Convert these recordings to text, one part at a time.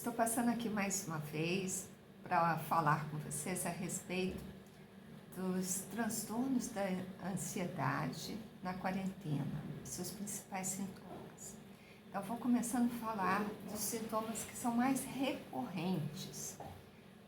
Estou passando aqui mais uma vez para falar com vocês a respeito dos transtornos da ansiedade na quarentena, seus principais sintomas. Então, vou começando a falar dos sintomas que são mais recorrentes,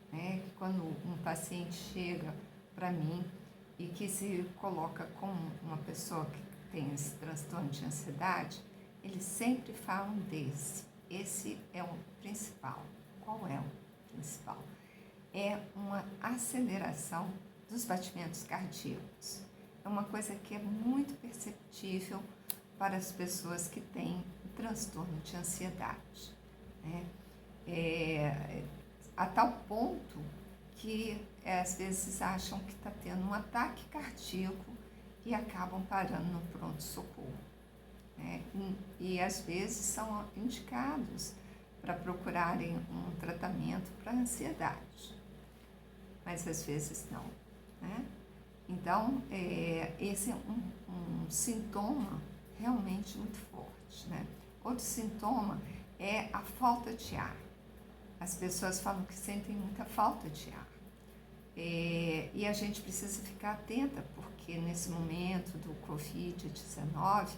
né? Que quando um paciente chega para mim e que se coloca como uma pessoa que tem esse transtorno de ansiedade, eles sempre falam desse. Esse é o principal. Qual é o principal? É uma aceleração dos batimentos cardíacos. É uma coisa que é muito perceptível para as pessoas que têm transtorno de ansiedade, né? A tal ponto que às vezes acham que está tendo um ataque cardíaco e acabam parando no pronto-socorro. E às vezes são indicados para procurarem um tratamento para ansiedade, mas às vezes não, né? Então, esse é um sintoma realmente muito forte, né? Outro sintoma é a falta de ar. As pessoas falam que sentem muita falta de ar. E a gente precisa ficar atenta, porque nesse momento do Covid-19,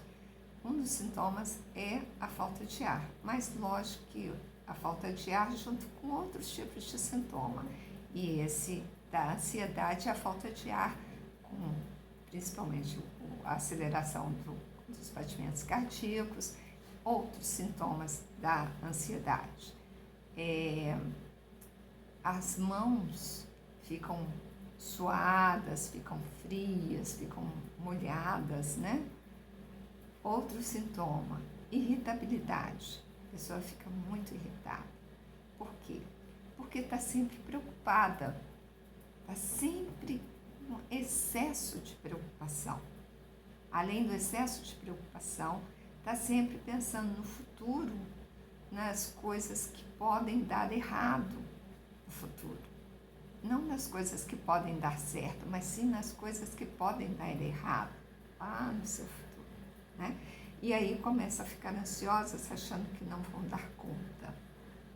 um dos sintomas é a falta de ar, mas lógico que a falta de ar junto com outros tipos de sintoma. E esse da ansiedade é a falta de ar, com principalmente a aceleração dos batimentos cardíacos, outros sintomas da ansiedade. As mãos ficam suadas, ficam frias, ficam molhadas, né? Outro sintoma, irritabilidade. A pessoa fica muito irritada. Por quê? Porque está sempre preocupada. Está sempre um excesso de preocupação. Além do excesso de preocupação, está sempre pensando no futuro, nas coisas que podem dar errado no futuro. Não nas coisas que podem dar certo, mas sim nas coisas que podem dar errado lá no seu futuro. Né? E aí começa a ficar ansiosas, achando que não vão dar conta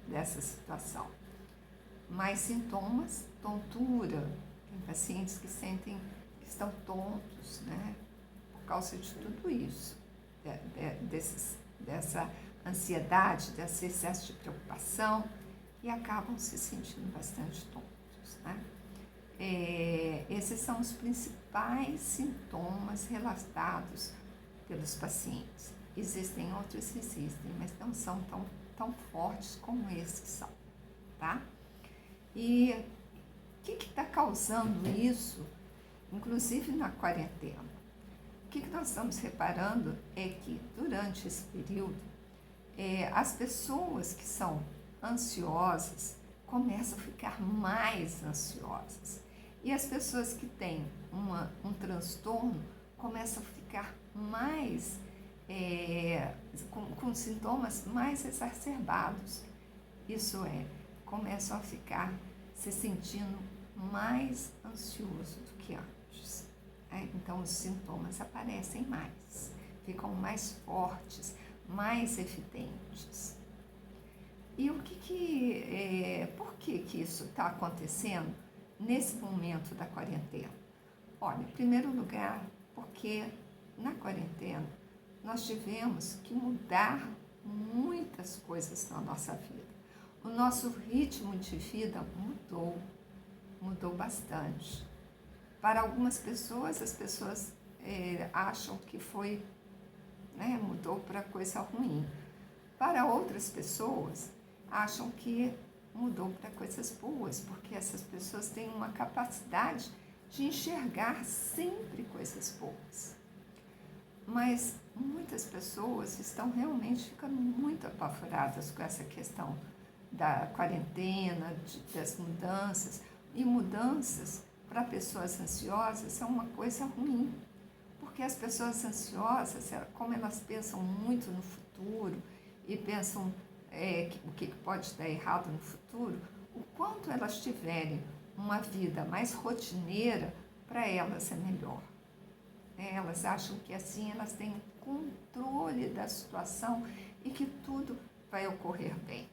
dessa situação. Mais sintomas, tontura. Tem pacientes que sentem que estão tontos, né? Por causa de tudo isso, dessa ansiedade, desse excesso de preocupação, e acabam se sentindo bastante tontos, né? Esses são os principais sintomas relatados pelos pacientes. Existem outros, mas não são tão fortes como esses são, tá? E o que está causando isso, inclusive na quarentena? O que nós estamos reparando é que durante esse período, as pessoas que são ansiosas começam a ficar mais ansiosas. E as pessoas que têm um transtorno começam a ficar mais, com sintomas mais exacerbados. Isso começam a ficar se sentindo mais ansioso do que antes. Então, os sintomas aparecem mais, ficam mais fortes, mais evidentes. E por que isso está acontecendo nesse momento da quarentena? Olha, em primeiro lugar, porque na quarentena nós tivemos que mudar muitas coisas na nossa vida. O nosso ritmo de vida mudou bastante. Para algumas pessoas, as pessoas acham que mudou para coisa ruim. Para outras pessoas, acham que mudou para coisas boas, porque essas pessoas têm uma capacidade de enxergar sempre coisas boas. Mas muitas pessoas estão realmente ficando muito apavoradas com essa questão da quarentena, das mudanças. E mudanças para pessoas ansiosas são uma coisa ruim, porque as pessoas ansiosas, como elas pensam muito no futuro e pensam o que pode dar errado no futuro, o quanto elas tiverem uma vida mais rotineira, para elas é melhor. Elas acham que assim elas têm controle da situação e que tudo vai ocorrer bem.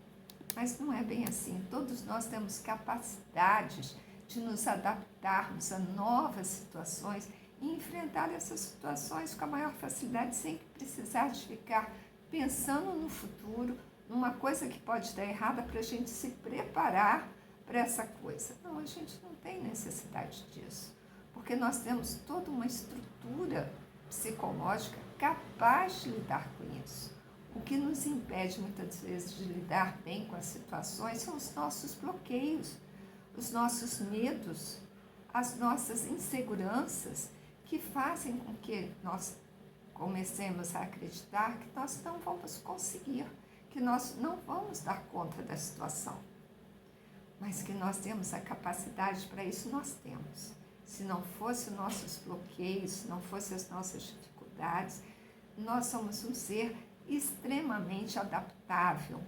Mas não é bem assim. Todos nós temos capacidades de nos adaptarmos a novas situações e enfrentar essas situações com a maior facilidade, sem precisar de ficar pensando no futuro, numa coisa que pode dar errada, para a gente se preparar para essa coisa. Não, a gente não tem necessidade disso, porque nós temos toda uma estrutura psicológica capaz de lidar com isso. O que nos impede muitas vezes de lidar bem com as situações são os nossos bloqueios, os nossos medos, as nossas inseguranças, que fazem com que nós comecemos a acreditar que nós não vamos conseguir, que nós não vamos dar conta da situação. Mas que nós temos a capacidade para isso, nós temos. Se não fossem nossos bloqueios, se não fossem as nossas dificuldades, nós somos um ser extremamente adaptável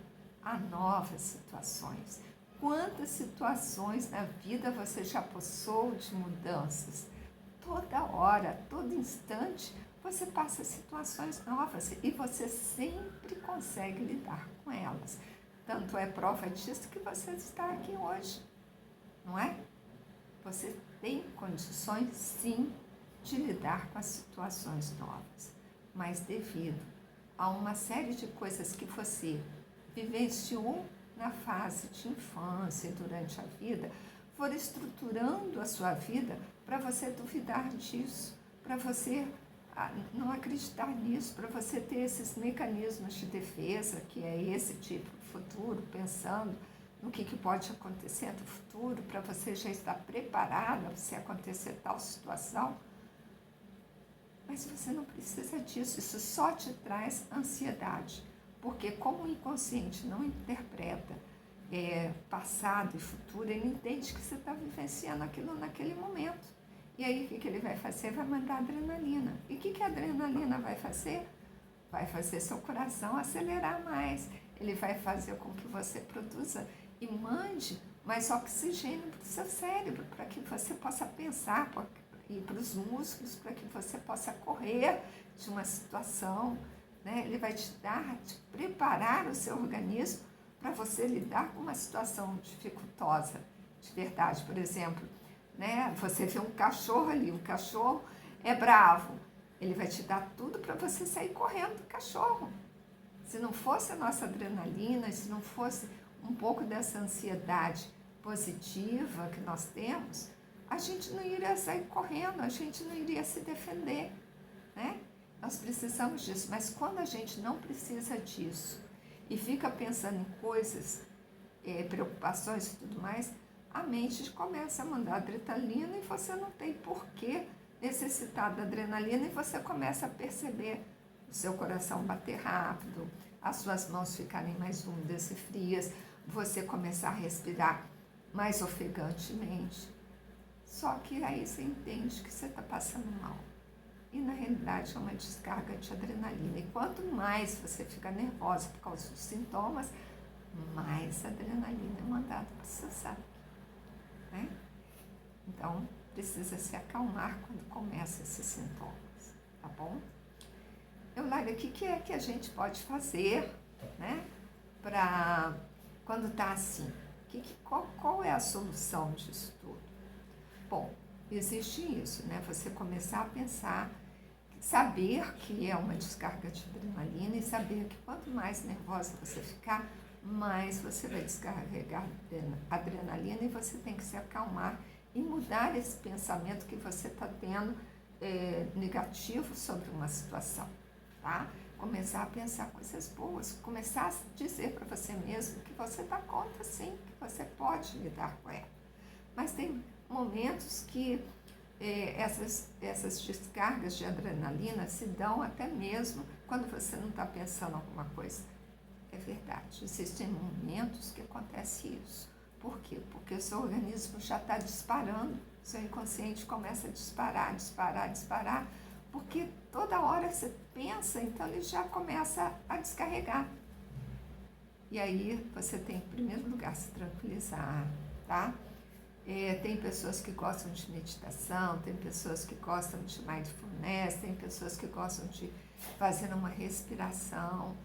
a novas situações. Quantas situações na vida você já passou de mudanças? Toda hora, todo instante, você passa situações novas e você sempre consegue lidar com elas. Tanto é prova disso que você está aqui hoje, não é? Você tem condições, sim, de lidar com as situações novas, mas devido a uma série de coisas que você vivenciou na fase de infância e durante a vida, for estruturando a sua vida para você duvidar disso, para você não acreditar nisso, para você ter esses mecanismos de defesa, que é esse tipo de futuro, pensando no que pode acontecer no futuro, para você já estar preparada se acontecer tal situação. Mas você não precisa disso, isso só te traz ansiedade, porque como o inconsciente não interpreta passado e futuro, ele entende que você está vivenciando aquilo naquele momento. E aí o que ele vai fazer? Vai mandar adrenalina. E o que a adrenalina vai fazer? Vai fazer seu coração acelerar mais. Ele vai fazer com que você produza e mande mais oxigênio para o seu cérebro, para que você possa pensar, e para os músculos, para que você possa correr de uma situação, né? Ele vai te preparar o seu organismo para você lidar com uma situação dificultosa, de verdade. Por exemplo, né? Você vê um cachorro ali, o cachorro é bravo, ele vai te dar tudo para você sair correndo do cachorro. Se não fosse a nossa adrenalina, se não fosse um pouco dessa ansiedade positiva que nós temos, a gente não iria sair correndo, a gente não iria se defender, né? Nós precisamos disso, mas quando a gente não precisa disso e fica pensando em coisas, preocupações e tudo mais, a mente começa a mandar adrenalina e você não tem por que necessitar da adrenalina, e você começa a perceber o seu coração bater rápido, as suas mãos ficarem mais úmidas e frias, você começar a respirar mais ofegantemente. Só que aí você entende que você está passando mal. E na realidade é uma descarga de adrenalina. E quanto mais você fica nervosa por causa dos sintomas, mais adrenalina é mandada para o seu sangue, né? Então, precisa se acalmar quando começa esses sintomas, tá bom? Eulália, o que é que a gente pode fazer, né, para quando está assim? Qual é a solução disso tudo? Bom, existe isso, né? Você começar a pensar, saber que é uma descarga de adrenalina e saber que quanto mais nervosa você ficar, mais você vai descarregar adrenalina, e você tem que se acalmar e mudar esse pensamento que você está tendo negativo sobre uma situação, tá? Começar a pensar coisas boas, começar a dizer para você mesmo que você dá conta sim, que você pode lidar com ela. Mas tem momentos que essas descargas de adrenalina se dão até mesmo quando você não está pensando alguma coisa. É verdade, existem momentos que acontece isso. Por quê? Porque o seu organismo já está disparando, seu inconsciente começa a disparar, porque toda hora você pensa, então ele já começa a descarregar. E aí você tem, em primeiro lugar, se tranquilizar, tá? Tem pessoas que gostam de meditação, tem pessoas que gostam de mindfulness, tem pessoas que gostam de fazer uma respiração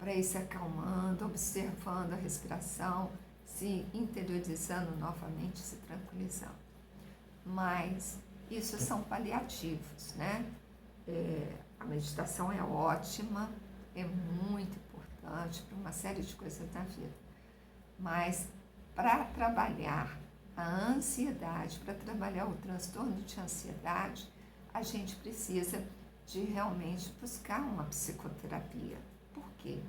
para ir se acalmando, observando a respiração, se interiorizando novamente, se tranquilizando. Mas isso são paliativos, né? A meditação é ótima, é muito importante para uma série de coisas na vida. Mas para trabalhar a ansiedade, para trabalhar o transtorno de ansiedade, a gente precisa de realmente buscar uma psicoterapia. Por quê?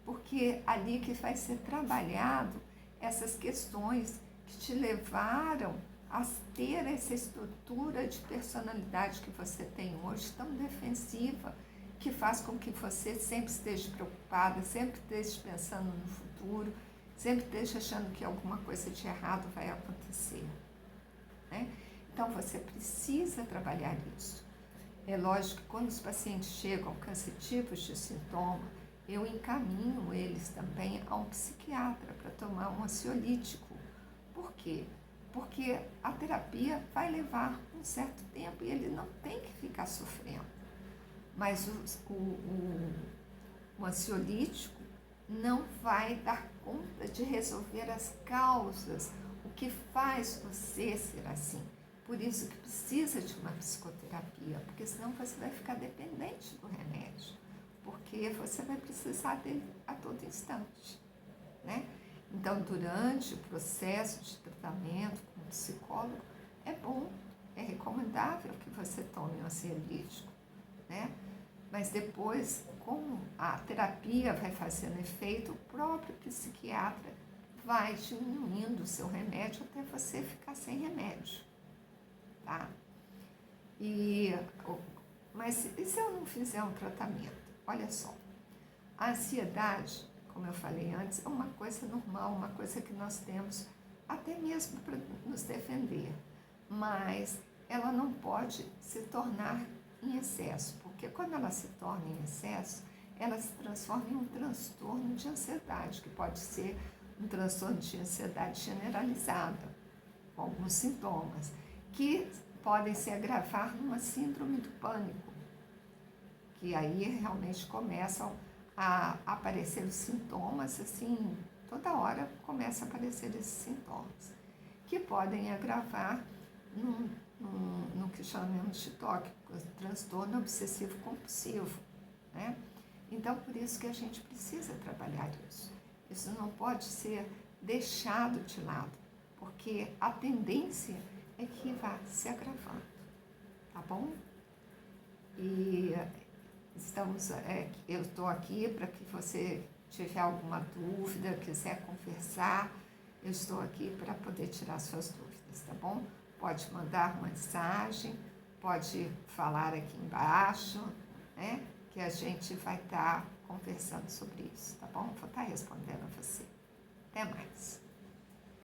Porque ali que vai ser trabalhado essas questões que te levaram a ter essa estrutura de personalidade que você tem hoje, tão defensiva, que faz com que você sempre esteja preocupada, sempre esteja pensando no futuro, sempre esteja achando que alguma coisa de errado vai acontecer, né? Então, você precisa trabalhar isso. É lógico que quando os pacientes chegam com esse tipo de sintoma, eu encaminho eles também a um psiquiatra para tomar um ansiolítico. Por quê? Porque a terapia vai levar um certo tempo e ele não tem que ficar sofrendo. Mas o ansiolítico não vai dar conta de resolver as causas, o que faz você ser assim. Por isso que precisa de uma psicoterapia, porque senão você vai ficar dependente do remédio, porque você vai precisar dele a todo instante, né? Então, durante o processo de tratamento com o psicólogo, é bom, é recomendável que você tome um ansiolítico, né? Mas depois, como a terapia vai fazendo efeito, o próprio psiquiatra vai diminuindo o seu remédio até você ficar sem remédio, tá? Mas e se eu não fizer um tratamento? Olha só, a ansiedade, como eu falei antes, é uma coisa normal, uma coisa que nós temos até mesmo para nos defender, mas ela não pode se tornar em excesso, porque quando ela se torna em excesso, ela se transforma em um transtorno de ansiedade, que pode ser um transtorno de ansiedade generalizada, com alguns sintomas, que podem se agravar numa síndrome do pânico, que aí realmente começam a aparecer os sintomas, assim, toda hora começa a aparecer esses sintomas, que podem agravar no que chamamos de TOC, transtorno obsessivo compulsivo, né? Então, por isso que a gente precisa trabalhar isso. Isso não pode ser deixado de lado, porque a tendência é que vá se agravando, tá bom? E eu estou aqui para que você tiver alguma dúvida, quiser conversar, eu estou aqui para poder tirar suas dúvidas, tá bom? Pode mandar uma mensagem, pode falar aqui embaixo, né? Que a gente vai estar conversando sobre isso, tá bom? Vou estar respondendo a você. Até mais.